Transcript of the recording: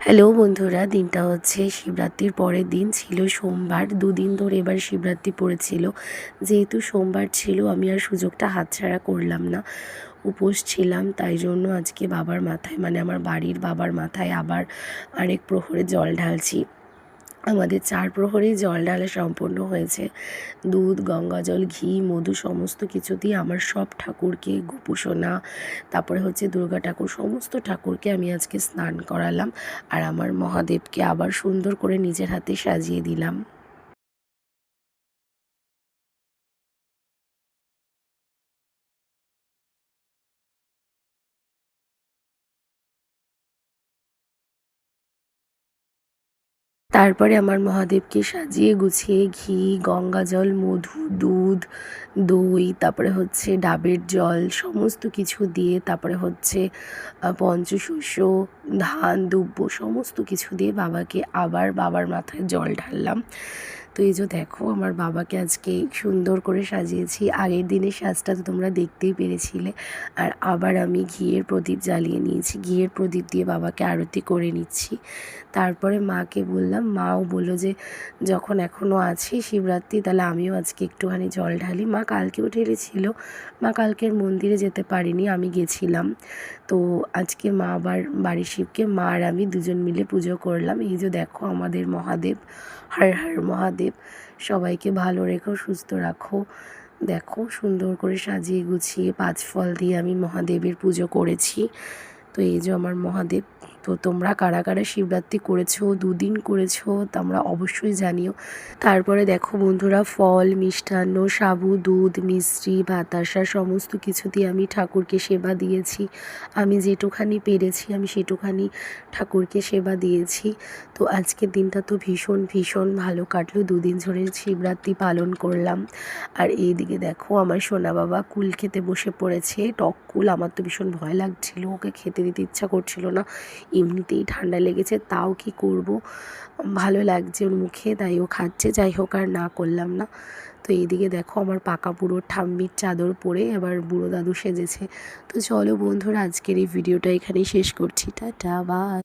Hello বন্ধুরা, দিনটা হচ্ছে শিবরাত্রির পরের দিন, ছিল সোমবার। দুদিন ধরে এবার শিবরাত্রি পড়েছিল। যেহেতু সোমবার ছিল, আমি আর সুযোগটা হাতছাড়া করলাম না। উপোস ছিলাম, তাই জন্য আজকে বাবার মাথায়, মানে আমার বাড়ির বাবার মাথায় আবার আরেক প্রহরে জল ঢালছি। আমাদের ৪ প্রহরেই জল ঢালা সম্পন্ন হয়েছে। দুধ, গঙ্গাজল, ঘি, মধু সমস্ত কিছু দিয়ে আমার সব ঠাকুরকে, গোপুসোনা, তারপরে হচ্ছে দুর্গা ঠাকুর, সমস্ত ঠাকুরকে আমি আজকে স্নান করালাম। আর আমার মহাদেবকে আবার সুন্দর করে নিজের হাতে সাজিয়ে দিলাম। তারপরে আমার মহাদেবকে সাজিয়ে গুছিয়ে ঘি, গঙ্গাজল, মধু, দুধ, দই, তারপরে হচ্ছে ডাবের জল সমস্ত কিছু দিয়ে, তারপরে হচ্ছে পঞ্চশস্য, ধান, দুব্য সমস্ত কিছু দিয়ে বাবাকে আবার বাবার মাথায় জল ঢাললাম। তো এই যে দেখো, আমার বাবাকে আজকে সুন্দর করে সাজিয়েছি। আগের দিনের সাজটা তো তোমরা দেখতেই পেরেছিলে। আর আবার আমি ঘিয়ের প্রদীপ জ্বালিয়ে নিয়েছি। ঘিয়ের প্রদীপ দিয়ে বাবাকে আরতি করে নিচ্ছি। তারপরে মাকে বললাম, মাও বললো যে যখন এখনও আছে শিবরাত্রি, তাহলে আমিও আজকে একটুখানি জল ঢালি। মা কালকেও ঢেলেছিল। মা কালকের মন্দিরে যেতে পারিনি, আমি গেছিলাম। তো আজকে মা আবার বাড়ির শিবকে মা আর আমি দুজন মিলে পুজো করলাম। এই যে দেখো আমাদের মহাদেব, হর হর মহাদেব। সবাইকে ভালো রেখো, সুস্থ রাখো। দেখো সুন্দর করে সাজিয়ে গুছিয়ে 5 ফল দিয়ে আমি মহাদেবের পুজো করেছি। তো এই যে আমার মহাদেব। তো তোমরা কারা কারা শিবরাত্রি করেছো, 2 দিন করেছো, তোমরা অবশ্যই জানিও। তারপরে দেখো বন্ধুরা, ফল, মিষ্টান্ন, সাবু, দুধ, মিষ্টি, বাতাসা সমস্ত কিছু দিয়ে আমি ঠাকুরকে সেবা দিয়েছি। আমি যেটুখানি পেরেছি আমি সেটুখানি ঠাকুরকে সেবা দিয়েছি। তো আজকের দিনটা তো ভীষণ ভীষণ ভালো কাটলো। 2 দিন ধরে শিবরাত্রি পালন করলাম। আর এইদিকে দেখো আমার সোনা বাবা কুল খেতে বসে পড়েছে। টক কুল, আমার তো ভীষণ ভয় লাগছিল, ওকে খেতে দিতে ইচ্ছা করছিল না। এমনিতেই ঠান্ডা লেগেছে, তাও কি করব, ভালো লাগছে ওর মুখে, তাই ও খাচ্ছে। যাই হোক, আর না করলাম না। তো এইদিকে দেখো আমার পাকা বুড়ো ঠাম্মির চাদর পরে এবার বুড়ো দাদু সেজেছে। তো চলো বন্ধুরা, আজকের এই ভিডিওটা এখানেই শেষ করছি। Ta-ta, by.